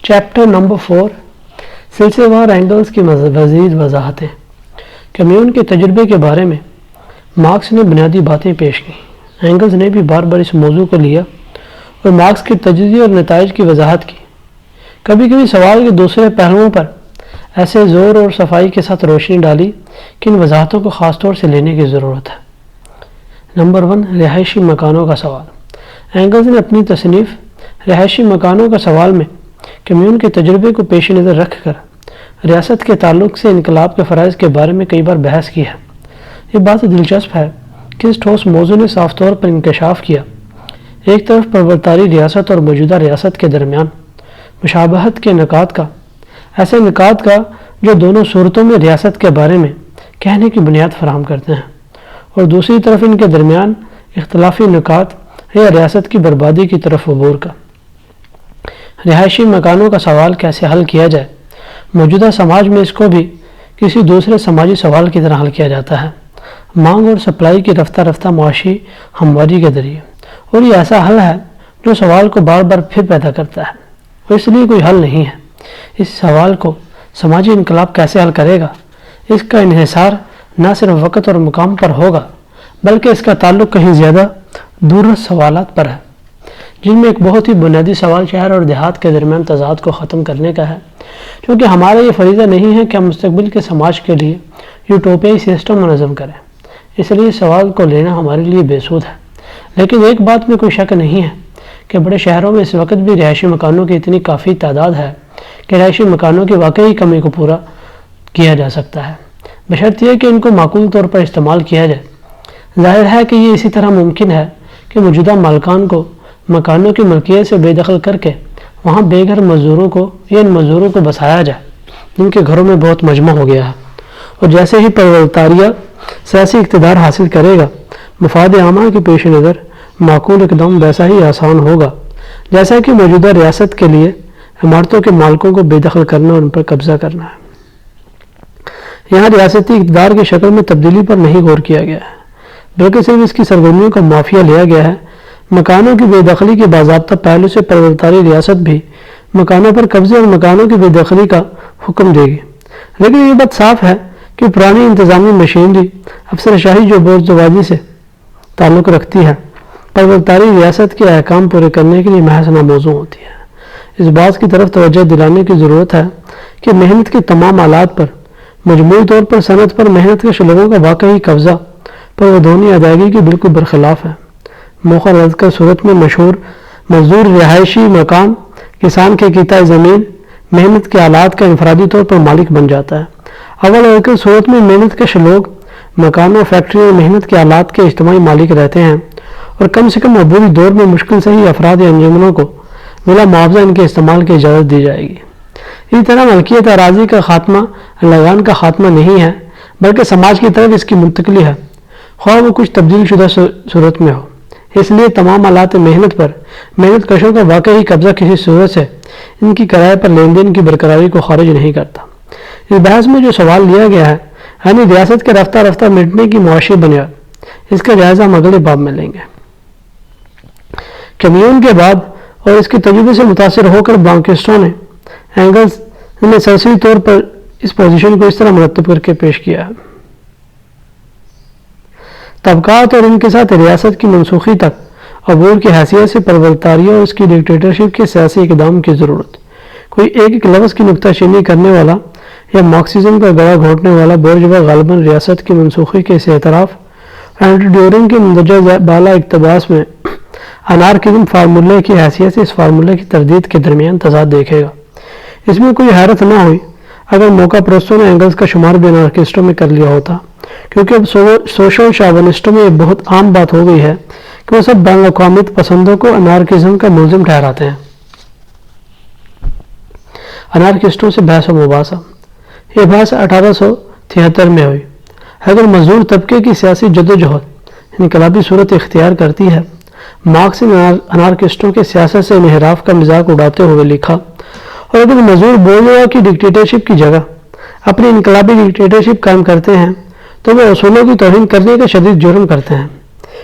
Chapter number 4 سلسلہ وار angles کی مزید وضاحتیں۔ کمیون کے تجربے کے بارے میں مارکس نے بنیادی باتیں پیش کی۔ اینگلز نے بھی بار بار اس موضوع کو لیا اور مارکس کے تجزیے اور نتائج کی وضاحت کی۔ کبھی کبھی سوال کے دوسرے پہلوؤں پر ایسے زور اور صفائی کے ساتھ روشنی ڈالی کہ ان وضاحتوں کو خاص طور سے لینے کی ضرورت ہے۔ نمبر 1 رہائشی مکانوں کا سوال۔ اینگلز نے اپنی تصنیف رہائشی مکانوں کا سوال میں کمیون کے تجربے کو پیش نظر رکھ کر ریاست کے تعلق سے انقلاب کے فرائض کے بارے میں کئی بار بحث کی ہے۔ یہ بات دلچسپ ہے کہ اس ٹھوس موضوع نے صاف طور پر انکشاف کیا۔ ایک طرف پرورتاری ریاست اور موجودہ ریاست کے درمیان مشابہت کے نکات کا، ایسے نکات کا جو دونوں صورتوں میں ریاست کے بارے میں کہنے کی بنیاد فراہم کرتے ہیں، اور دوسری طرف ان کے درمیان اختلافی نکات یا ریاست کی بربادی کی طرف عبور کا۔ رہائشی مکانوں کا سوال کیسے حل کیا جائے؟ موجودہ سماج میں اس کو بھی کسی دوسرے سماجی سوال کی طرح حل کیا جاتا ہے، مانگ اور سپلائی کی رفتہ رفتہ معاشی ہمواری کے ذریعے، اور یہ ایسا حل ہے جو سوال کو بار بار پھر پیدا کرتا ہے، اور اس لیے کوئی حل نہیں ہے۔ اس سوال کو سماجی انقلاب کیسے حل کرے گا؟ اس کا انحصار نہ صرف وقت اور مقام پر ہوگا، بلکہ اس کا تعلق کہیں زیادہ دوررس سوالات پر ہے، جن میں ایک بہت ہی بنیادی سوال شہر اور دیہات کے درمیان تضاد کو ختم کرنے کا ہے، کیونکہ ہمارا یہ فریضہ نہیں ہے کہ ہم مستقبل کے سماج کے لیے یوٹوپیائی سسٹم منظم کریں۔ اس لیے سوال کو لینا ہمارے لیے بے سود ہے۔ لیکن ایک بات میں کوئی شک نہیں ہے کہ بڑے شہروں میں اس وقت بھی رہائشی مکانوں کی اتنی کافی تعداد ہے کہ رہائشی مکانوں کی واقعی کمی کو پورا کیا جا سکتا ہے، بشرط یہ کہ ان کو معقول طور پر استعمال کیا جائے۔ ظاہر ہے کہ یہ اسی طرح ممکن ہے کہ موجودہ مالکان کو مکانوں کی ملکیت سے بے دخل کر کے وہاں بے گھر مزدوروں کو یا ان مزدوروں کو بسایا جائے جن کے گھروں میں بہت مجمع ہو گیا ہے، اور جیسے ہی پرورتاریہ سیاسی اقتدار حاصل کرے گا، مفاد عامہ کے پیش نظر معقول اقدام ویسا ہی آسان ہوگا جیسا کہ موجودہ ریاست کے لیے عمارتوں کے مالکوں کو بے دخل کرنا اور ان پر قبضہ کرنا ہے۔ یہاں ریاستی اقتدار کی شکل میں تبدیلی پر نہیں غور کیا گیا ہے، بلکہ صرف اس کی سرگرمیوں کا معافیہ لیا گیا ہے۔ مکانوں کی بے دخلی کے باضابطہ پہلو سے پرورتاری ریاست بھی مکانوں پر قبضے اور مکانوں کی بے دخلی کا حکم دے گی، لیکن یہ بات صاف ہے کہ پرانی انتظامی مشینری افسر شاہی جو بوردوازی سے تعلق رکھتی ہے، پرورتاری ریاست کے احکام پورے کرنے کے لیے محض ناموزوں ہوتی ہے۔ اس بات کی طرف توجہ دلانے کی ضرورت ہے کہ محنت کے تمام آلات پر، مجموعی طور پر صنعت پر محنت کے شعبوں کا واقعی قبضہ پرودھونی ادائیگی کے بالکل برخلاف ہے۔ موخر اذکر صورت میں مشہور مزدور رہائشی مکان کسان کے کیتا زمین محنت کے آلات کا انفرادی طور پر مالک بن جاتا ہے۔ اول اذکر صورت میں محنت کے لوگ مکانوں، فیکٹریوں اور محنت کے آلات کے اجتماعی مالک رہتے ہیں، اور کم سے کم عبوری دور میں مشکل سے ہی افراد یا انجمنوں کو بلا معاوضہ ان کے استعمال کی اجازت دی جائے گی۔ اسی طرح ملکیت اراضی کا خاتمہ لگان کا خاتمہ نہیں ہے، بلکہ سماج کی طرف اس کی منتقلی ہے، خواہ وہ کچھ تبدیل شدہ صورت میں ہو۔ اس لیے تمام آلات محنت پر محنت کشوں کا واقعی قبضہ کسی صورت سے ان کی کرائے پر لین دین کی برقراری کو خارج نہیں کرتا۔ اس بحث میں جو سوال لیا گیا ہے، یعنی ریاست کے رفتہ رفتہ مٹنے کی معاشی بنیاد، اس کا جائزہ ہم اگلے باب میں لیں گے۔ کمیون کے بعد اور اس کے تجربے سے متاثر ہو کر بانکسٹوں نے اینگلز نے سرسری طور پر اس پوزیشن کو اس طرح مرتب کر کے پیش کیا ہے: طبقات اور ان کے ساتھ ریاست کی منسوخی تک عبور کی حیثیت سے پرورتاریہ اور اس کی ڈکٹیٹرشپ کے سیاسی اقدام کی ضرورت۔ کوئی ایک لفظ کی نکتہ چینی کرنے والا یا مارکسزم کا گلا گھونٹنے والا بورژوا غالباً ریاست کی منسوخی کے اس اعتراف اینڈ ڈیورنگ کے مندرجہ بالا اقتباس میں انارکزم فارمولے کی حیثیت سے اس فارمولے کی تردید کے درمیان تضاد دیکھے گا۔ اس میں کوئی حیرت نہ ہوئی اگر موقع پرستوں نے اینگلز کا شمار بھی انارکسٹوں میں کر لیا ہوتا، کیونکہ اب سوشل شاونسٹوں میں یہ بہت عام بات ہو گئی ہے کہ وہ سب بین الاقوامی پسندوں کو انارکزم کا ملزم ٹھہراتے ہیں۔ انارکسٹوں سے بحث و مباحثہ، یہ بحث 1873 میں ہوئی۔ اگر مزدور طبقے کی سیاسی جدوجہد انقلابی صورت اختیار کرتی ہے، مارکس نے انارکسٹوں کے سیاست سے انحراف کا مذاق اڑاتے ہوئے لکھا، اور اگر مزدور بورژوا کی ڈکٹیٹرشپ کی جگہ اپنی انقلابی ڈکٹیٹرشپ قائم کرتے ہیں تو وہ اصولوں کی توہین کرنے کا شدید جرم کرتے ہیں،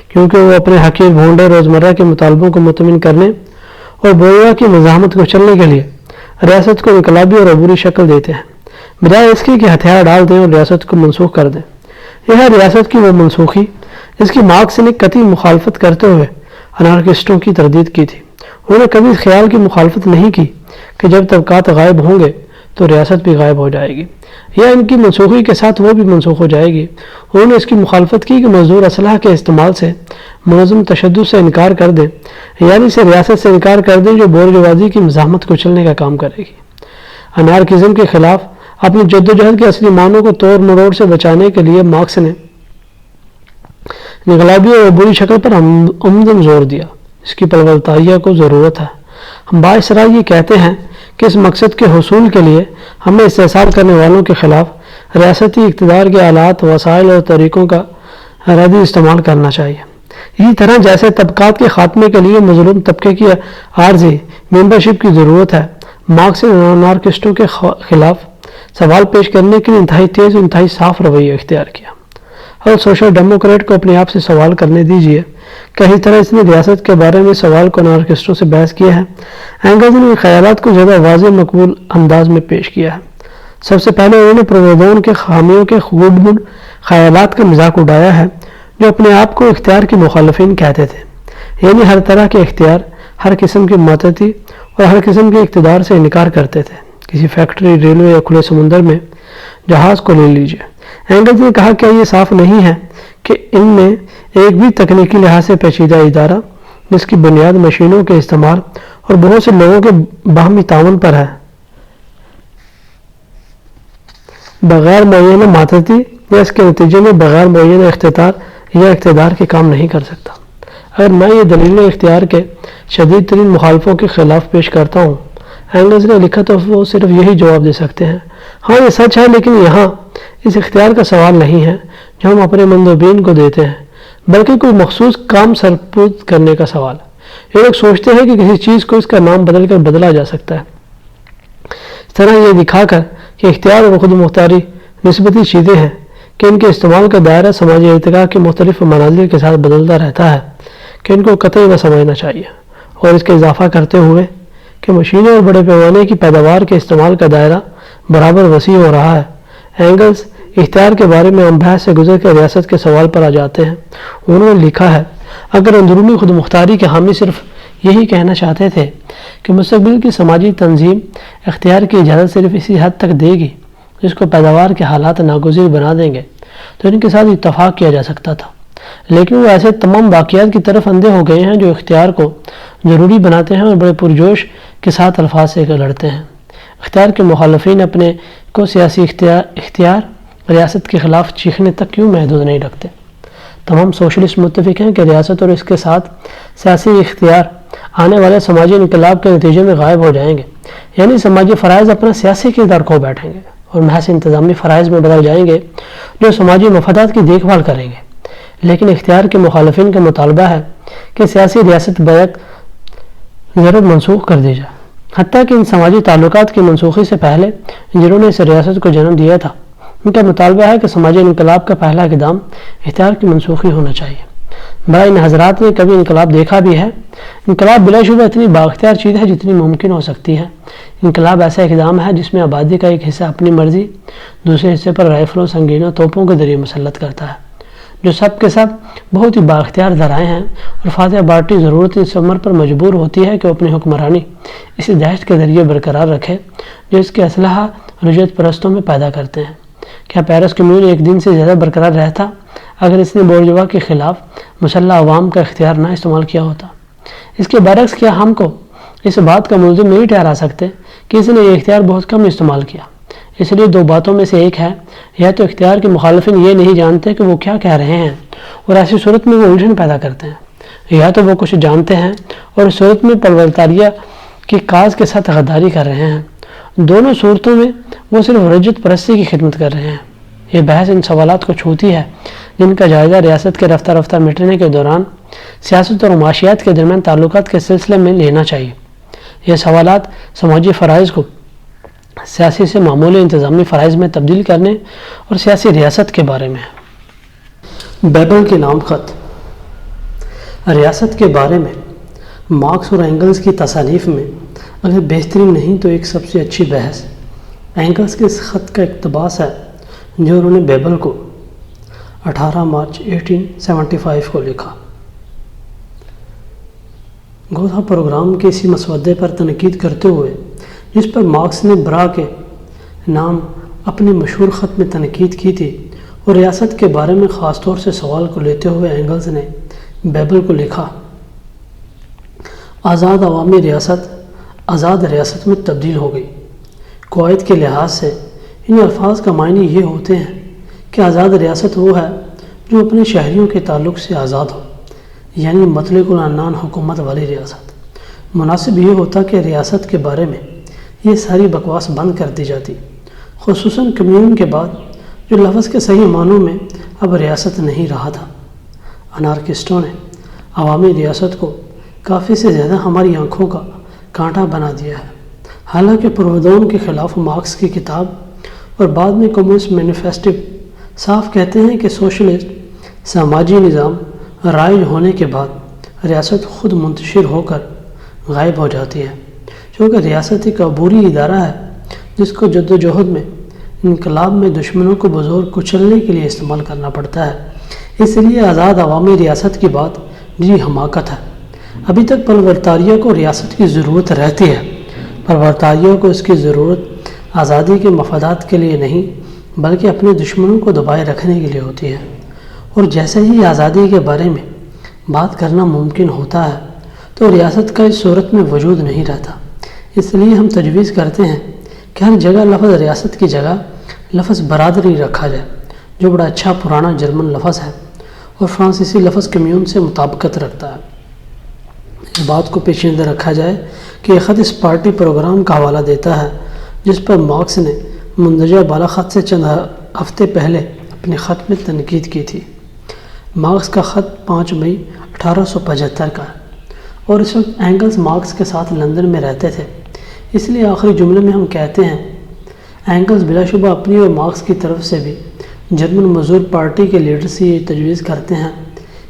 کیونکہ وہ اپنے حقیر بھونڈے روزمرہ کے مطالبوں کو مطمئن کرنے اور بورژوا کی مزاحمت کو چلنے کے لیے ریاست کو انقلابی اور عبوری شکل دیتے ہیں، بجائے اس کے کہ ہتھیار ڈال دیں اور ریاست کو منسوخ کر دیں۔ یہ ہے ریاست کی وہ منسوخی جس کی مارکس نے قطعی مخالفت کرتے ہوئے انارکسٹوں کی تردید کی تھی۔ انہوں نے کبھی اس خیال کی مخالفت نہیں کی کہ جب طبقات غائب ہوں گے تو ریاست بھی غائب ہو جائے گی، یا ان کی منسوخی کے ساتھ وہ بھی منسوخ ہو جائے گی۔ انہوں نے اس کی مخالفت کی کہ مزدور اسلحہ کے استعمال سے منظم تشدد سے انکار کر دیں، یعنی اسے ریاست سے انکار کر دیں جو بورژوازی کی مزاحمت کو چلنے کا کام کرے گی۔ انارکزم کے خلاف اپنی جدوجہد کے اصلی معنوں کو توڑ مروڑ سے بچانے کے لیے مارکس نے انقلابی اور عبوری شکل پر عمدن زور دیا، اس کی پلوتاریہ کو ضرورت ہے۔ ہم بااصرار یہ کہتے ہیں کہ اس مقصد کے حصول کے لیے ہمیں استحصال کرنے والوں کے خلاف ریاستی اقتدار کے آلات، وسائل اور طریقوں کا ردی استعمال کرنا چاہیے، اسی طرح جیسے طبقات کے خاتمے کے لیے مظلوم طبقے کی عارضی ممبرشپ کی ضرورت ہے۔ مارکس نے انارکسٹوں کے خلاف سوال پیش کرنے کے لیے انتہائی تیز اور انتہائی صاف رویہ اختیار کیا۔ اور سوشل ڈیموکریٹ کو اپنے آپ سے سوال کرنے دیجیے، کہیں طرح اس نے ریاست کے بارے میں سوال کو انارکسٹوں سے بحث کیا ہے۔ اینگلز نے ان خیالات کو زیادہ واضح مقبول انداز میں پیش کیا ہے۔ سب سے پہلے انہوں نے پرویدون کے خامیوں کے گڈ خیالات کا مذاق اڑایا ہے جو اپنے آپ کو اختیار کی مخالفین کہتے تھے، یعنی ہر طرح کے اختیار، ہر قسم کی ماتحتی اور ہر قسم کے اقتدار سے انکار کرتے تھے۔ کسی فیکٹری، ریلوے یا کھلے سمندر میں جہاز کو لے لیجیے۔ اینگلز نے کہا کہ یہ صاف نہیں ہے کہ ان میں ایک بھی تکنیکی لحاظ سے پیچیدہ ادارہ جس کی بنیاد مشینوں کے استعمال اور بہت سے لوگوں کے باہمی تعاون پر ہے، بغیر معینہ ماتحتی یا اس کے نتیجے میں بغیر معینہ اختیار یا اقتدار کے کام نہیں کر سکتا۔ اگر میں یہ دلیلیں اختیار کے شدید ترین مخالفوں کے خلاف پیش کرتا ہوں، اینگلز نے لکھا، تو وہ صرف یہی جواب دے سکتے ہیں، ہاں یہ سچ ہے، لیکن یہاں اس اختیار کا سوال نہیں ہے جو ہم اپنے مندوبین کو دیتے ہیں، بلکہ کوئی مخصوص کام سرپرد کرنے کا سوال ہے۔ یہ لوگ سوچتے ہیں کہ کسی چیز کو اس کا نام بدل کر بدلا جا سکتا ہے، اس طرح یہ دکھا کر کہ اختیار اور خود مختاری نسبتی چیزیں ہیں کہ ان کے استعمال کا دائرہ سماجی ارتقاء کے مختلف مناظر کے ساتھ بدلتا رہتا ہے کہ ان کو قطعی نہ سمجھنا چاہیے، اور اس کا اضافہ کرتے ہوئے کہ مشینیں اور بڑے پیمانے کی پیداوار کے استعمال کا دائرہ برابر وسیع ہو رہا ہے۔ اینگلز اختیار کے بارے میں ہم بحث سے گزر کے ریاست کے سوال پر آ جاتے ہیں۔ انہوں نے لکھا ہے، اگر اندرونی خود مختاری کے حامی صرف یہی کہنا چاہتے تھے کہ مستقبل کی سماجی تنظیم اختیار کی اجازت صرف اسی حد تک دے گی جس کو پیداوار کے حالات ناگزیر بنا دیں گے، تو ان کے ساتھ اتفاق کیا جا سکتا تھا، لیکن وہ ایسے تمام باقیات کی طرف اندھے ہو گئے ہیں جو اختیار کو ضروری بناتے ہیں اور بڑے پرجوش کے ساتھ الفاظ سے لڑتے ہیں۔ اختیار کے مخالفین اپنے کو سیاسی اختیار ریاست کے خلاف چیخنے تک کیوں محدود نہیں رکھتے؟ تمام سوشلسٹ متفق ہیں کہ ریاست اور اس کے ساتھ سیاسی اختیار آنے والے سماجی انقلاب کے نتیجے میں غائب ہو جائیں گے، یعنی سماجی فرائض اپنا سیاسی کردار کھو بیٹھیں گے اور محض انتظامی فرائض میں بدل جائیں گے جو سماجی مفادات کی دیکھ بھال کریں گے۔ لیکن اختیار کے مخالفین کا مطالبہ ہے کہ سیاسی ریاست بیک ضرب منسوخ کر دی جائے، حتیٰ کہ ان سماجی تعلقات کی منسوخی سے پہلے جنہوں نے اس ریاست کو جنم دیا تھا، ان کا مطالبہ ہے کہ سماجی انقلاب کا پہلا اقدام اختیار کی منسوخی ہونا چاہیے۔ برائے ان حضرات نے کبھی انقلاب دیکھا بھی ہے؟ انقلاب بلا شبہ اتنی بااختیار چیز ہے جتنی ممکن ہو سکتی ہے۔ انقلاب ایسا اقدام ہے جس میں آبادی کا ایک حصہ اپنی مرضی دوسرے حصے پر رائفلوں، سنگینوں، توپوں کے ذریعے مسلط کرتا ہے، جو سب کے سب بہت ہی بااختیار ذرائع ہیں، اور فاتح پارٹی ضرورت اس عمر پر مجبور ہوتی ہے کہ وہ اپنی حکمرانی اسی دہشت کے ذریعے برقرار رکھے جو اس کے اسلحہ رجعت پرستوں میں پیدا کرتے ہیں۔ کیا پیرس کمیون ایک دن سے زیادہ برقرار رہتا اگر اس نے بورژوا کے خلاف مسلح عوام کا اختیار نہ استعمال کیا ہوتا؟ اس کے برعکس کیا ہم کو اس بات کا ملزم نہیں ٹھہرا سکتے کہ اس نے یہ اختیار بہت کم استعمال کیا؟ اس لیے دو باتوں میں سے ایک ہے، یا تو اختیار کے مخالفین یہ نہیں جانتے کہ وہ کیا کہہ رہے ہیں اور ایسی صورت میں وہ الجھن پیدا کرتے ہیں، یا تو وہ کچھ جانتے ہیں اور اس صورت میں پلوتاریہ کی کاز کے ساتھ غداری کر رہے ہیں۔ دونوں صورتوں میں وہ صرف رجعت پرستی کی خدمت کر رہے ہیں۔ یہ بحث ان سوالات کو چھوتی ہے جن کا جائزہ ریاست کے رفتہ رفتہ مٹنے کے دوران سیاست اور معاشیات کے درمیان تعلقات کے سلسلے میں لینا چاہیے۔ یہ سوالات سماجی فرائض کو سیاسی سے معمولی انتظامی فرائض میں تبدیل کرنے اور سیاسی ریاست کے بارے میں ہے۔ بیبل کے نام خط۔ ریاست کے بارے میں مارکس اور اینگلز کی تصانیف میں اگر بہترین نہیں تو ایک سب سے اچھی بحث اینگلز کے اس خط کا اقتباس ہے جو انہوں نے بیبل کو 18 مارچ 1875 کو لکھا۔ گوتھا پروگرام کے اسی مسودے پر تنقید کرتے ہوئے جس پر مارکس نے برا کے نام اپنے مشہور خط میں تنقید کی تھی اور ریاست کے بارے میں خاص طور سے سوال کو لیتے ہوئے اینگلز نے بیبل کو لکھا، آزاد عوامی ریاست آزاد ریاست میں تبدیل ہو گئی۔ قواعد کے لحاظ سے ان الفاظ کا معنی یہ ہوتے ہیں کہ آزاد ریاست وہ ہے جو اپنے شہریوں کے تعلق سے آزاد ہو، یعنی مطلق العنان حکومت والی ریاست۔ مناسب یہ ہوتا کہ ریاست کے بارے میں یہ ساری بکواس بند کر دی جاتی، خصوصاً کمیون کے بعد جو لفظ کے صحیح معنوں میں اب ریاست نہیں رہا تھا۔ انارکسٹوں نے عوامی ریاست کو کافی سے زیادہ ہماری آنکھوں کا کانٹا بنا دیا ہے، حالانکہ پروودون کے خلاف مارکس کی کتاب اور بعد میں کمیونسٹ مینیفیسٹو صاف کہتے ہیں کہ سوشلسٹ سماجی نظام رائج ہونے کے بعد ریاست خود منتشر ہو کر غائب ہو جاتی ہے، چونکہ ریاست ایک عبوری ادارہ ہے جس کو جدوجہد میں انقلاب میں دشمنوں کو بزور کچلنے کے لیے استعمال کرنا پڑتا ہے۔ اس لیے آزاد عوامی ریاست کی بات جی حماقت ہے۔ ابھی تک پرولتاریہ کو ریاست کی ضرورت رہتی ہے۔ پرولتاریہ کو اس کی ضرورت آزادی کے مفادات کے لیے نہیں بلکہ اپنے دشمنوں کو دبائے رکھنے کے لیے ہوتی ہے، اور جیسے ہی آزادی کے بارے میں بات کرنا ممکن ہوتا ہے تو ریاست کا اس صورت میں وجود نہیں رہتا۔ اس لیے ہم تجویز کرتے ہیں کہ ہر جگہ لفظ ریاست کی جگہ لفظ برادری رکھا جائے، جو بڑا اچھا پرانا جرمن لفظ ہے اور فرانسیسی لفظ کمیون سے مطابقت رکھتا ہے۔ اس بات کو پیش نظر رکھا جائے کہ یہ خط اس پارٹی پروگرام کا حوالہ دیتا ہے جس پر مارکس نے مندرجہ بالا خط سے چند ہفتے پہلے اپنے خط میں تنقید کی تھی۔ مارکس کا خط 5 مئی 1875 کا ہے اور اس وقت اینگلز مارکس کے ساتھ لندن میں رہتے تھے، اس لیے آخری جملے میں ہم کہتے ہیں اینگلز بلا شبہ اپنی اور مارکس کی طرف سے بھی جرمن مزدور پارٹی کے لیڈر سے یہ تجویز کرتے ہیں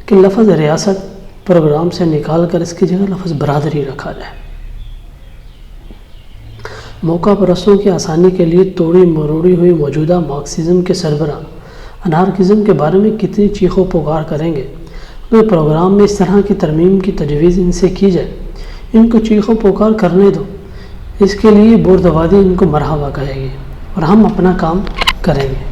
کہ لفظ ریاست پروگرام سے نکال کر اس کی جگہ لفظ برادری رکھا جائے۔ موقع پرستوں کی آسانی کے لیے توڑی مروڑی ہوئی موجودہ مارکسزم کے سربراہ انارکزم کے بارے میں کتنی چیخ و پکار کریں گے، اگر پروگرام میں اس طرح کی ترمیم کی تجویز ان سے کی جائے، ان کو چیخ و پکار کرنے دو، اس کے لیے بوردوادی ان کو مرحبا کہے گی اور ہم اپنا کام کریں گے۔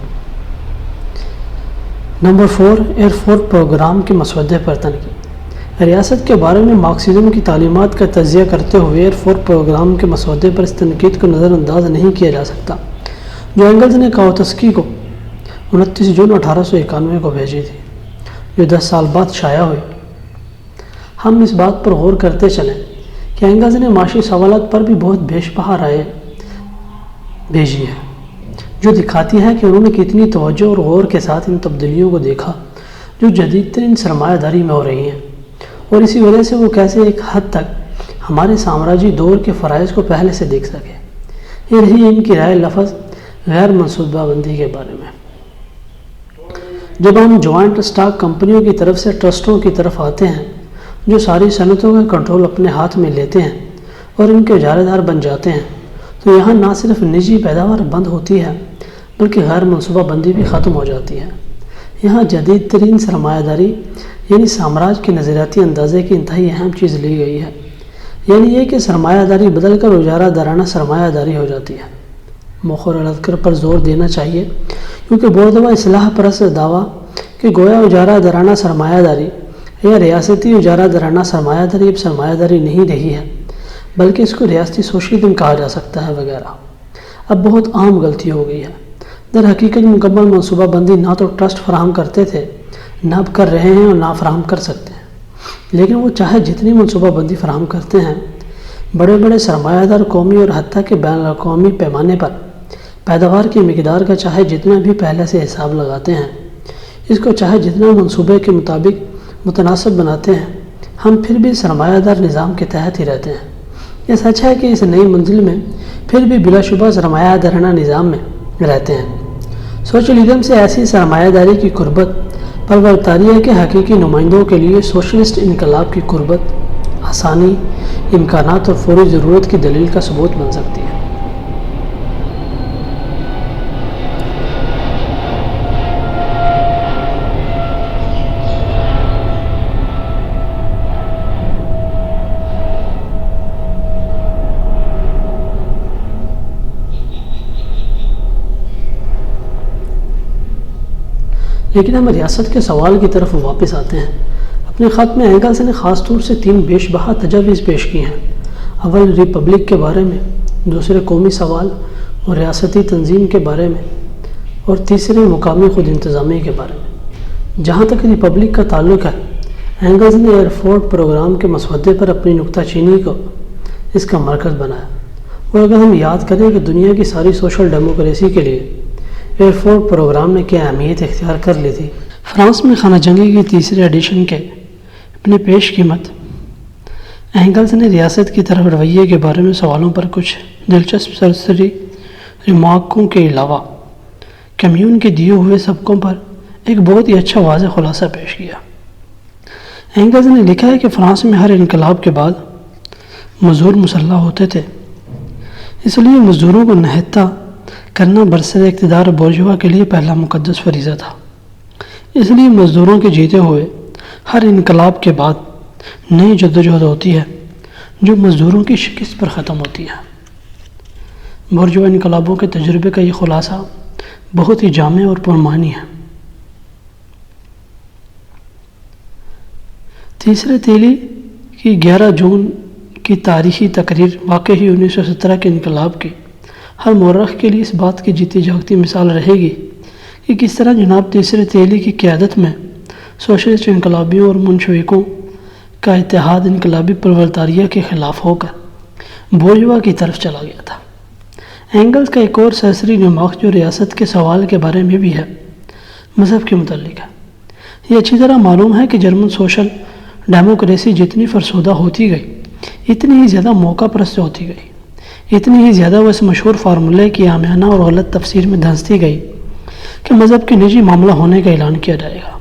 نمبر 4 ایئرفورٹ پروگرام کے مسودے پر تنقید۔ ریاست کے بارے میں مارکسزم کی تعلیمات کا تجزیہ کرتے ہوئے ایئرفورٹ پروگرام کے مسودے پر اس تنقید کو نظر انداز نہیں کیا جا سکتا جو اینگلز نے کاوتسکی کو 29 جون 1891 کو بھیجی تھی، جو 10 سال بعد شائع ہوئی۔ ہم اس بات پر غور کرتے چلیں کہ اینگلز نے معاشی سوالات پر بھی بہت بیش بہا رائے بھیجی ہے، جو دکھاتی ہے کہ انہوں نے کتنی توجہ اور غور کے ساتھ ان تبدیلیوں کو دیکھا جو جدید ترین سرمایہ داری میں ہو رہی ہیں، اور اسی وجہ سے وہ کیسے ایک حد تک ہمارے سامراجی دور کے فرائض کو پہلے سے دیکھ سکے۔ یہ رہی ان کی رائے لفظ غیر منصوبہ بندی کے بارے میں۔ جب ہم جوائنٹ اسٹاک کمپنیوں کی طرف سے ٹرسٹوں کی طرف آتے ہیں جو ساری صنعتوں کا کنٹرول اپنے ہاتھ میں لیتے ہیں اور ان کے اجارہ دار بن جاتے ہیں، تو یہاں نہ صرف نجی پیداوار بند ہوتی ہے بلکہ غیر منصوبہ بندی بھی ختم ہو جاتی ہے۔ یہاں جدید ترین سرمایہ داری یعنی سامراج کے نظریاتی اندازے کی انتہائی اہم چیز لی گئی ہے، یعنی یہ کہ سرمایہ داری بدل کر اجارہ دارانہ سرمایہ داری ہو جاتی ہے۔ مؤخر اذکر پر زور دینا چاہیے کیونکہ بوردوا اصلاح پرست دعویٰ کہ گویا اجارہ دارانہ سرمایہ داری یا ریاستی اجارہ دارانہ سرمایہ داری اب سرمایہ داری نہیں رہی ہے بلکہ اس کو ریاستی سوشلزم کہا جا سکتا ہے وغیرہ، اب بہت عام غلطی ہو گئی ہے۔ در حقیقت مکمل منصوبہ بندی نہ تو ٹرسٹ فراہم کرتے تھے، نہ اب کر رہے ہیں اور نہ فراہم کر سکتے ہیں، لیکن وہ چاہے جتنی منصوبہ بندی فراہم کرتے ہیں، بڑے بڑے سرمایہ دار قومی اور حتیٰ کہ بین الاقوامی پیمانے پر پیداوار کی مقدار کا چاہے جتنا بھی پہلے سے حساب لگاتے ہیں، اس کو چاہے جتنا منصوبے کے مطابق متناسب بناتے ہیں، ہم پھر بھی سرمایہ دار نظام کے تحت ہی رہتے ہیں۔ یہ سچ ہے کہ اس نئی منزل میں پھر بھی بلا شبہ سرمایہ دارانہ نظام میں رہتے ہیں۔ سوشلزم سے ایسی سرمایہ داری کی قربت پرولتاریہ کے حقیقی نمائندوں کے لیے سوشلسٹ انقلاب کی قربت آسانی، امکانات اور فوری ضرورت کی دلیل کا ثبوت بن سکتی ہے۔ لیکن ہم ریاست کے سوال کی طرف واپس آتے ہیں۔ اپنے خط میں اینگلز نے خاص طور سے 3 بیش بہا تجاویز پیش کی ہیں۔ اول ریپبلک کے بارے میں، دوسرے قومی سوال اور ریاستی تنظیم کے بارے میں، اور تیسرے مقامی خود انتظامی کے بارے میں۔ جہاں تک ریپبلک کا تعلق ہے، اینگلز نے ایئرفورڈ پروگرام کے مسودے پر اپنی نکتہ چینی کو اس کا مرکز بنایا، اور اگر ہم یاد کریں کہ دنیا کی ساری سوشل ڈیموکریسی کے لیے ایئرفورڈ پروگرام نے کیا اہمیت اختیار کر لی تھی۔ فرانس میں خانہ جنگی کی تیسرے ایڈیشن کے اپنے پیش قیمت اینگلز نے ریاست کی طرف رویے کے بارے میں سوالوں پر کچھ دلچسپ سرسری ریمارکوں کے علاوہ کمیون کے دیے ہوئے سبقوں پر ایک بہت ہی اچھا واضح خلاصہ پیش کیا۔ اینگلز نے لکھا ہے کہ فرانس میں ہر انقلاب کے بعد مزدور مسلح ہوتے تھے، اس لیے مزدوروں کو نہتہ کرنا برسر اقتدار بورژوا کے لیے پہلا مقدس فریضہ تھا۔ اس لیے مزدوروں کے جیتے ہوئے ہر انقلاب کے بعد نئی جدوجہد ہوتی ہے جو مزدوروں کی شکست پر ختم ہوتی ہے۔ بورژوا انقلابوں کے تجربے کا یہ خلاصہ بہت ہی جامع اور پرمعنی ہے۔ تیسرے تیلی کی 11 جون کی تاریخی تقریر واقعی 1917 کے انقلاب کی ہر مورخ کے لیے اس بات کی جیتی جاگتی مثال رہے گی کہ کس طرح جناب تیسرے تیلی کی قیادت میں سوشلسٹ انقلابیوں اور منشوکوں کا اتحاد انقلابی پرولتاریہ کے خلاف ہو کر بورژوا کی طرف چلا گیا تھا۔ اینگلز کا ایک اور سرسری ریمارک جو ریاست کے سوال کے بارے میں بھی ہے، مذہب کے متعلق ہے۔ یہ اچھی طرح معلوم ہے کہ جرمن سوشل ڈیموکریسی جتنی فرسودہ ہوتی گئی، اتنی ہی زیادہ موقع پرست ہوتی گئی، اتنی ہی زیادہ وہ اس مشہور فارمولے کی عامیانہ اور غلط تفسیر میں دھنستی گئی کہ مذہب کے نجی معاملہ ہونے کا اعلان کیا جائے گا۔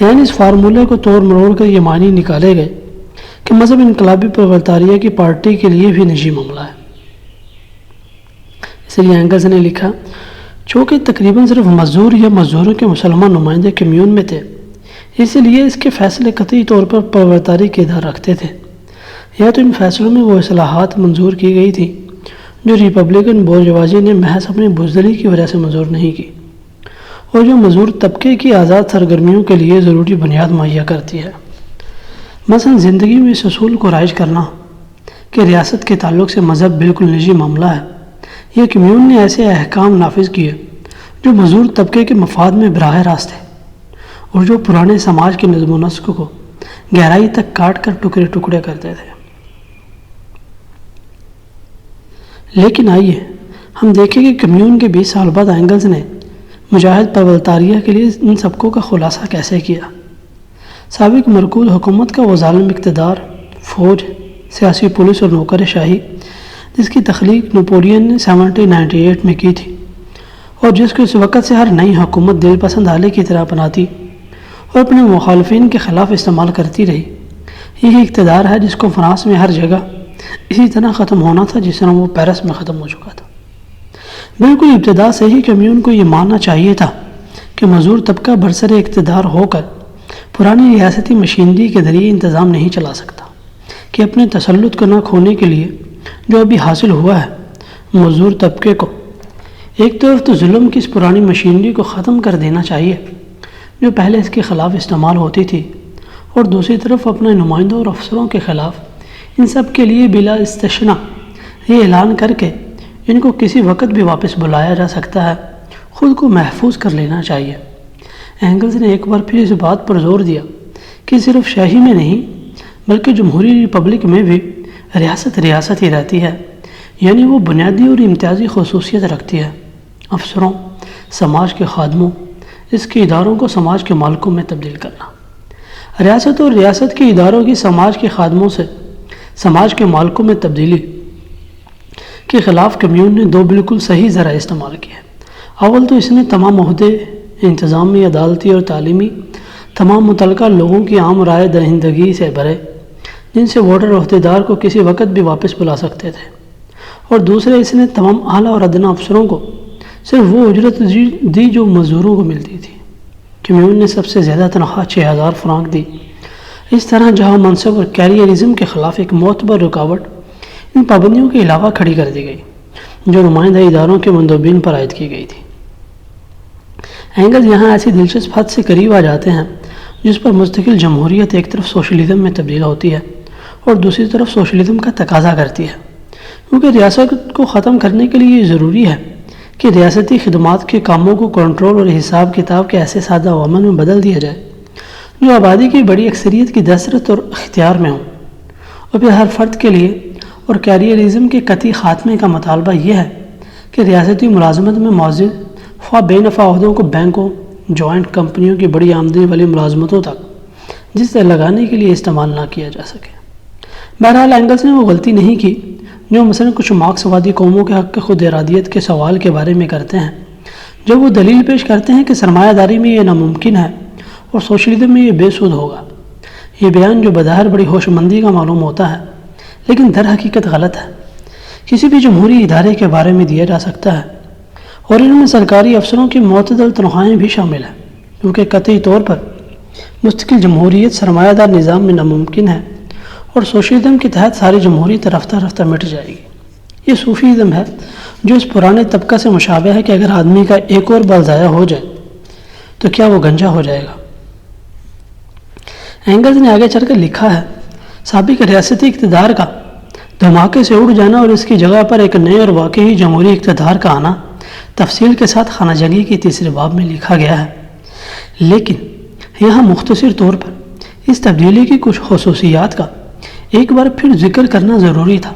یعنی اس فارمولے کو توڑ مروڑ کر یہ معنی نکالے گئے کہ مذہب انقلابی پرولتاریہ کی پارٹی کے لیے بھی نجی معاملہ ہے۔ اس لیے اینگلز نے لکھا، چونکہ تقریباً صرف مزدور یا مزدوروں کے مسلمان نمائندے کمیون میں تھے، اس لیے اس کے فیصلے قطعی طور پر پرولتاری کے ادھر رکھتے تھے، یا تو ان فیصلوں میں وہ اصلاحات منظور کی گئی تھی جو ریپبلکن بورژوازی نے محض اپنی بزدلی کی وجہ سے منظور نہیں کی، اور جو مزدور طبقے کی آزاد سرگرمیوں کے لیے ضروری بنیاد مہیا کرتی ہے۔ مثلا زندگی میں اس اصول کو رائج کرنا کہ ریاست کے تعلق سے مذہب بالکل نجی معاملہ ہے، یہ کمیون نے ایسے احکام نافذ کیے جو مزدور طبقے کے مفاد میں براہ راست ہے، اور جو پرانے سماج کے نظم و نسق کو گہرائی تک کاٹ کر ٹکڑے ٹکڑے کرتے تھے۔ لیکن آئیے ہم دیکھیں کہ کمیون کے 20 سال بعد اینگلز نے مجاہد پرولتاریہ کے لیے ان سبقوں کا خلاصہ کیسے کیا۔ سابق مرکوز حکومت کا وہ ظالم اقتدار، فوج، سیاسی پولیس اور نوکر شاہی جس کی تخلیق نپولین نے 1798 میں کی تھی، اور جس کو اس وقت سے ہر نئی حکومت دل پسند آلے کی طرح اپناتی اور اپنے مخالفین کے خلاف استعمال کرتی رہی، یہی اقتدار ہے جس کو فرانس میں ہر جگہ اسی طرح ختم ہونا تھا جس طرح وہ پیرس میں ختم ہو چکا تھا۔ بالکل ابتدا سے ہی کمیون کو یہ ماننا چاہیے تھا کہ مزدور طبقہ برسر اقتدار ہو کر پرانی ریاستی مشینری کے ذریعے انتظام نہیں چلا سکتا، کہ اپنے تسلط کو نہ کھونے کے لیے جو ابھی حاصل ہوا ہے مزدور طبقے کو ایک طرف تو ظلم کی اس پرانی مشینری کو ختم کر دینا چاہیے جو پہلے اس کے خلاف استعمال ہوتی تھی، اور دوسری طرف اپنے نمائندوں اور افسروں کے خلاف ان سب کے لیے بلا استثناء یہ اعلان کر کے ان کو کسی وقت بھی واپس بلایا جا سکتا ہے، خود کو محفوظ کر لینا چاہیے۔ اینگلز نے ایک بار پھر اس بات پر زور دیا کہ صرف شاہی میں نہیں بلکہ جمہوری ریپبلک میں بھی ریاست ریاست ہی رہتی ہے، یعنی وہ بنیادی اور امتیازی خصوصیت رکھتی ہے۔ افسروں، سماج کے خادموں، اس کے اداروں کو سماج کے مالکوں میں تبدیل کرنا۔ ریاست اور ریاست کے اداروں کی سماج کے خادموں سے سماج کے مالکوں میں تبدیلی کے خلاف کمیون نے 2 بالکل صحیح ذرائع استعمال کیے۔ اول تو اس نے تمام عہدے انتظامی، عدالتی اور تعلیمی تمام متعلقہ لوگوں کی عام رائے دہندگی سے بھرے جن سے ووٹر عہدیدار کو کسی وقت بھی واپس بلا سکتے تھے، اور دوسرے اس نے تمام اعلیٰ اور ادنیٰ افسروں کو صرف وہ اجرت دی جو مزدوروں کو ملتی تھی۔ کمیون نے سب سے زیادہ تنخواہ 6000 فرانک دی۔ اس طرح جہاں منصب اور کیریئرزم کے خلاف ایک معتبر رکاوٹ ان پابندیوں کے علاوہ کھڑی کر دی گئی جو نمائندہ اداروں کے مندوبین پر عائد کی گئی تھی۔ اینگلز یہاں ایسی دلچسپ حد سے قریب آ جاتے ہیں جس پر مستقل جمہوریت ایک طرف سوشلزم میں تبدیل ہوتی ہے اور دوسری طرف سوشلزم کا تقاضا کرتی ہے، کیونکہ ریاست کو ختم کرنے کے لیے یہ ضروری ہے کہ ریاستی خدمات کے کاموں کو کنٹرول اور حساب کتاب کے ایسے سادہ عمل میں بدل دیا جائے جو آبادی کی بڑی اکثریت کی دسترس اور اختیار میں ہوں، اور پھر ہر فرد کے لیے اور کیریئرزم کے قطعی خاتمے کا مطالبہ یہ ہے کہ ریاستی ملازمت میں موجود خواہ بے نفع عہدوں کو بینکوں، جوائنٹ کمپنیوں کی بڑی آمدنی والی ملازمتوں تک جس سے لگانے کے لیے استعمال نہ کیا جا سکے۔ بہرحال اینگلز نے وہ غلطی نہیں کی جو مثلا کچھ مارکسوادی قوموں کے حق خود ارادیت کے سوال کے بارے میں کرتے ہیں، جب وہ دلیل پیش کرتے ہیں کہ سرمایہ داری میں یہ ناممکن ہے اور سوشلزم میں یہ بے سود ہوگا۔ یہ بیان جو بظاہر بڑی ہوش مندی کا معلوم ہوتا ہے لیکن در حقیقت غلط ہے، کسی بھی جمہوری ادارے کے بارے میں دیا جا سکتا ہے، اور ان میں سرکاری افسروں کی معتدل تنخواہیں بھی شامل ہیں، کیونکہ قطعی طور پر مستقل جمہوریت سرمایہ دار نظام میں ناممکن ہے اور سوشلزم کے تحت ساری جمہوریت رفتہ رفتہ مٹ جائے گی۔ یہ صوفیزم ہے جو اس پرانے طبقہ سے مشابہ ہے کہ اگر آدمی کا ایک اور بال ضائع ہو جائے تو کیا وہ گنجا ہو جائے گا۔ اینگلز نے آگے چل کر لکھا ہے، سابق ریاستی اقتدار کا دھماکے سے اڑ جانا اور اس کی جگہ پر ایک نئے اور واقعی جمہوری اقتدار کا آنا تفصیل کے ساتھ خانہ جنگی کی تیسرے باب میں لکھا گیا ہے، لیکن یہاں مختصر طور پر اس تبدیلی کی کچھ خصوصیات کا ایک بار پھر ذکر کرنا ضروری تھا،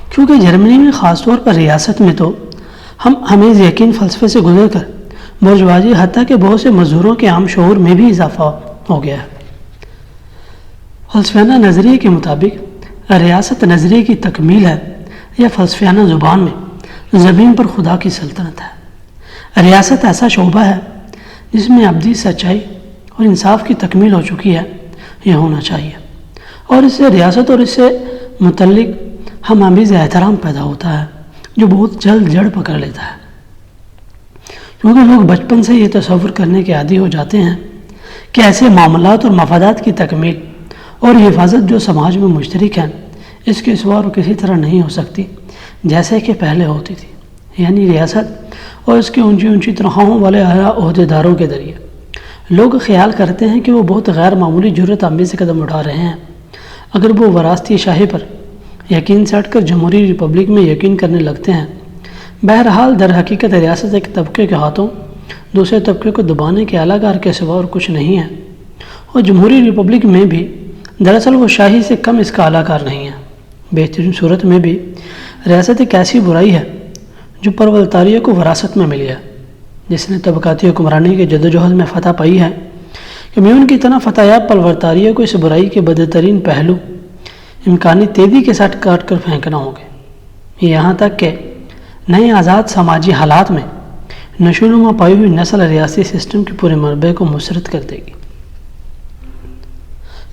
کیونکہ جرمنی میں خاص طور پر ریاست میں تو ہم ہمیں یقین فلسفے سے گزر کر برجوازی حتیٰ کہ بہت سے مزدوروں کے عام شعور میں بھی اضافہ ہو گیا ہے۔ فلسفیانہ نظریے کے مطابق ریاست نظریے کی تکمیل ہے، یا فلسفیانہ زبان میں زمین پر خدا کی سلطنت ہے۔ ریاست ایسا شعبہ ہے جس میں ابدی سچائی اور انصاف کی تکمیل ہو چکی ہے، یہ ہونا چاہیے، اور اس سے ریاست اور اس سے متعلق ہم آمیز احترام پیدا ہوتا ہے جو بہت جلد جڑ پکڑ لیتا ہے، کیونکہ لوگ بچپن سے یہ تصور کرنے کے عادی ہو جاتے ہیں کہ ایسے معاملات اور مفادات کی تکمیل اور حفاظت جو سماج میں مشترک ہیں اس کے سوا اور کسی طرح نہیں ہو سکتی جیسے کہ پہلے ہوتی تھی، یعنی ریاست اور اس کی اونچی اونچی تنخواہوں والے اعلیٰ عہدیداروں کے ذریعے۔ لوگ خیال کرتے ہیں کہ وہ بہت غیر معمولی جرأت آمیز قدم اٹھا رہے ہیں اگر وہ وراثتی شاہی پر یقین سے ہٹ کر جمہوری ریپبلک میں یقین کرنے لگتے ہیں۔ بہرحال در حقیقت ریاست ایک طبقے کے ہاتھوں دوسرے طبقے کو دبانے کے اعلیٰ کار کے سوا اور کچھ نہیں ہے، اور جمہوری ریپبلک میں بھی دراصل وہ شاہی سے کم اس کا اعلیٰ کار نہیں ہے۔ بہترین صورت میں بھی ریاست ایک ایسی برائی ہے جو پرولتاریوں کو وراثت میں ملی ہے، جس نے طبقاتی حکمرانی کے جدوجہد میں فتح پائی ہے۔ کمیون کی طرح فتح یاب پرولتاریوں کو اس برائی کے بدترین پہلو امکانی تیزی کے ساتھ کاٹ کر پھینکنا ہوگے، یہاں تک کہ نئے آزاد سماجی حالات میں نشوونما پائی ہوئی نسل ریاستی سسٹم کے پورے مربع کو مسرت کر دے گی۔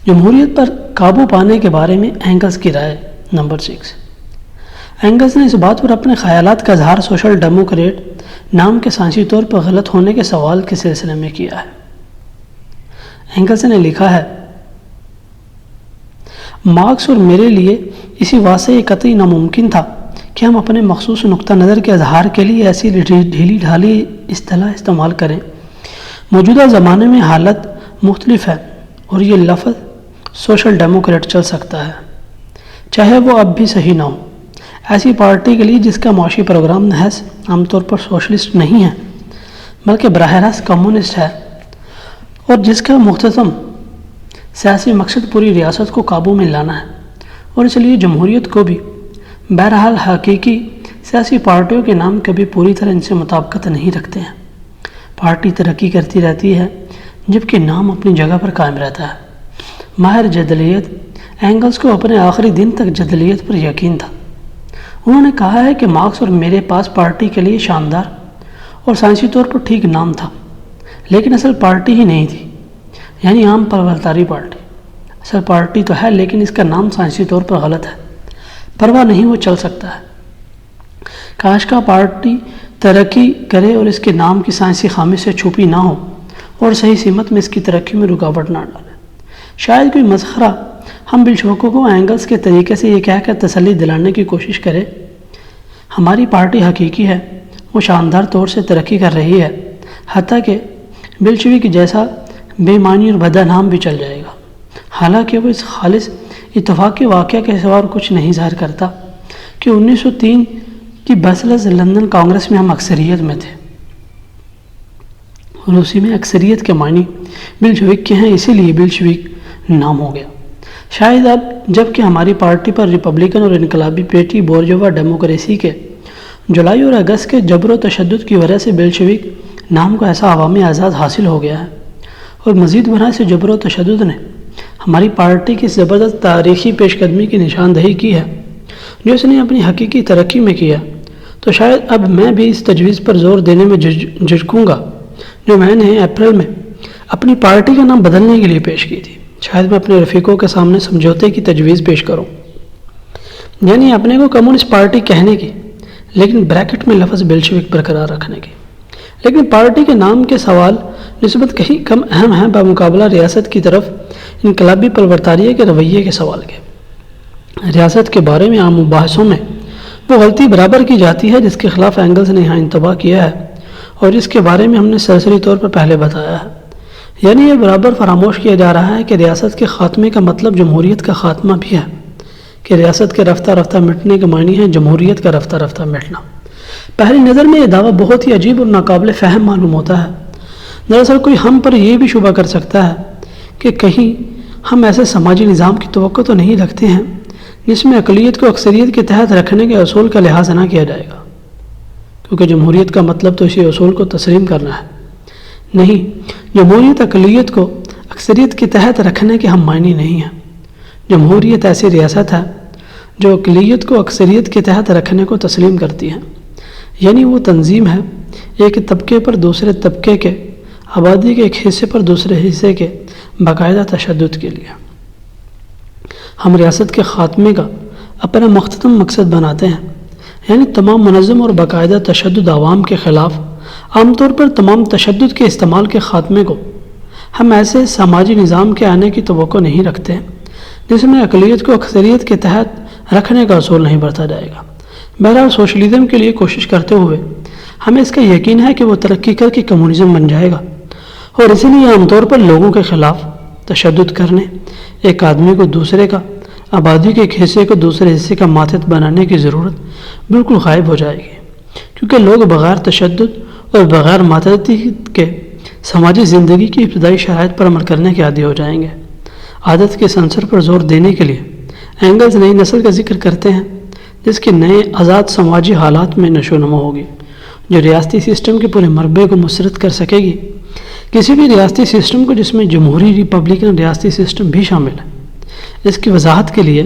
جمہوریت پر قابو پانے کے بارے میں اینگلز کی رائے نمبر 6۔ اینگلز نے اس بات پر اپنے خیالات کا اظہار سوشل ڈیموکریٹ نام کے سائنسی طور پر غلط ہونے کے سوال کے سلسلے میں کیا ہے۔ اینگلز نے لکھا ہے، مارکس اور میرے لیے اسی واسطے یہ قطعی ناممکن تھا کہ ہم اپنے مخصوص نقطہ نظر کے اظہار کے لیے ایسی ڈھیلی ڈھالی اصطلاح استعمال کریں۔ موجودہ زمانے میں حالت مختلف ہے اور یہ لفظ سوشل ڈیموکریٹ چل سکتا ہے، چاہے وہ اب بھی صحیح نہ ہو۔ ایسی پارٹی کے لیے جس کا معاشی پروگرام محض عام طور پر سوشلسٹ نہیں ہے بلکہ براہ راست کمیونسٹ ہے، اور جس کا مختصم سیاسی مقصد پوری ریاست کو قابو میں لانا ہے، اور اس لیے جمہوریت کو بھی۔ بہرحال حقیقی سیاسی پارٹیوں کے نام کبھی پوری طرح ان سے مطابقت نہیں رکھتے ہیں۔ پارٹی ترقی کرتی رہتی ہے جبکہ نام اپنی جگہ پر قائم رہتا ہے۔ ماہر جدلیت اینگلز کو اپنے آخری دن تک جدلیت پر یقین تھا۔ انہوں نے کہا ہے کہ مارکس اور میرے پاس پارٹی کے لیے شاندار اور سائنسی طور پر ٹھیک نام تھا، لیکن اصل پارٹی ہی نہیں تھی، یعنی عام پرولتاری پارٹی۔ سر پارٹی تو ہے لیکن اس کا نام سائنسی طور پر غلط ہے، پرواہ نہیں وہ چل سکتا ہے۔ کاش کا پارٹی ترقی کرے اور اس کے نام کی سائنسی خامی سے چھپی نہ ہو اور صحیح سمت میں اس کی ترقی میں رکاوٹ نہ ڈالے۔ شاید کوئی مسخرہ ہم بلشویکوں کو اینگلز کے طریقے سے یہ کہہ کر تسلی دلانے کی کوشش کرے ہماری پارٹی حقیقی ہے، وہ شاندار طور سے ترقی کر رہی ہے، حتیٰ کہ بلشویک جیسا بے معنی اور بھدا نام بھی چل جائے گا، حالانکہ وہ اس خالص اتفاق کے واقعہ کے سوا کچھ نہیں ظاہر کرتا کہ 1903 کی برسلز لندن کانگریس میں ہم اکثریت میں تھے۔ روسی میں اکثریت کے معنی بلشویک کے ہیں، اسی لیے بلشویک نام ہو گیا۔ شاید اب جب کہ ہماری پارٹی پر ریپبلکن اور انقلابی پیٹی بورژوا ڈیموکریسی کے جولائی اور اگست کے جبر و تشدد کی وجہ سے بلشویک نام کو ایسا عوامی اعزاز حاصل ہو گیا ہے، اور مزید برآں سے جبر و تشدد نے ہماری پارٹی کی زبردست تاریخی پیش قدمی کی نشاندہی کی ہے جو اس نے اپنی حقیقی ترقی میں کیا، تو شاید اب میں بھی اس تجویز پر زور دینے میں جھجکوں گا جو میں نے اپریل میں اپنی پارٹی کا نام بدلنے کے لیے پیش کی تھی۔ شاید میں اپنے رفیقوں کے سامنے سمجھوتے کی تجویز پیش کروں، یعنی اپنے کو کمیونسٹ پارٹی کہنے کی لیکن بریکٹ میں لفظ بلشوک برقرار رکھنے کی۔ لیکن پارٹی کے نام کے سوال نسبت کہیں کم اہم ہیں بمقابلہ ریاست کی طرف انقلابی پلورتاریہ کے رویے کے سوال کے۔ ریاست کے بارے میں عام مباحثوں میں وہ غلطی برابر کی جاتی ہے جس کے خلاف اینگلز نے یہاں انتباہ کیا ہے اور اس کے بارے میں ہم نے سرسری طور پر پہلے بتایا ہے، یعنی یہ برابر فراموش کیا جا رہا ہے کہ ریاست کے خاتمے کا مطلب جمہوریت کا خاتمہ بھی ہے، کہ ریاست کے رفتہ رفتہ مٹنے کے معنی ہے جمہوریت کا رفتہ رفتہ مٹنا۔ پہلی نظر میں یہ دعویٰ بہت ہی عجیب اور ناقابل فہم معلوم ہوتا ہے۔ دراصل کوئی ہم پر یہ بھی شبہ کر سکتا ہے کہ کہیں ہم ایسے سماجی نظام کی توقع تو نہیں رکھتے ہیں جس میں اقلیت کو اکثریت کے تحت رکھنے کے اصول کا لحاظ نہ کیا جائے گا، کیونکہ جمہوریت کا مطلب تو اسی اصول کو تسلیم کرنا ہے۔ نہیں، جمہوریت اقلیت کو اکثریت کے تحت رکھنے کے ہم معنی نہیں ہیں۔ جمہوریت ایسی ریاست ہے جو اقلیت کو اکثریت کے تحت رکھنے کو تسلیم کرتی ہے، یعنی وہ تنظیم ہے ایک طبقے پر دوسرے طبقے کے، آبادی کے ایک حصے پر دوسرے حصے کے باقاعدہ تشدد کے لیے۔ ہم ریاست کے خاتمے کا اپنا مختتم مقصد بناتے ہیں، یعنی تمام منظم اور باقاعدہ تشدد عوام کے خلاف عام طور پر تمام تشدد کے استعمال کے خاتمے کو ہم ایسے سماجی نظام کے آنے کی توقع نہیں رکھتے جس میں اقلیت کو اکثریت کے تحت رکھنے کا اصول نہیں برتا جائے گا۔ بہرحال سوشلزم کے لیے کوشش کرتے ہوئے ہمیں اس کا یقین ہے کہ وہ ترقی کر کے کمیونزم بن جائے گا، اور اسی لیے عام طور پر لوگوں کے خلاف تشدد کرنے، ایک آدمی کو دوسرے کا، آبادی کے ایک حصے کو دوسرے حصے کا ماتحت بنانے کی ضرورت بالکل غائب ہو جائے گی، کیونکہ لوگ بغیر تشدد اور بغیر ماتحتی کے سماجی زندگی کی ابتدائی شرائط پر عمل کرنے کے عادی ہو جائیں گے۔ عادت کے عنصر پر زور دینے کے لیے اینگلز نئی نسل کا ذکر کرتے ہیں جس کے نئے آزاد سماجی حالات میں نشو و نما ہوگی، جو ریاستی سسٹم کے پورے مربع کو مسرت کر سکے گی، کسی بھی ریاستی سسٹم کو جس میں جمہوری ریپبلکن ریاستی سسٹم بھی شامل ہے۔ اس کی وضاحت کے لیے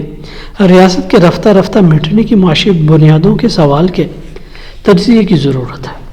ریاست کے رفتہ رفتہ مٹنے کی معاشی بنیادوں کے سوال کے تجزیے کی ضرورت ہے۔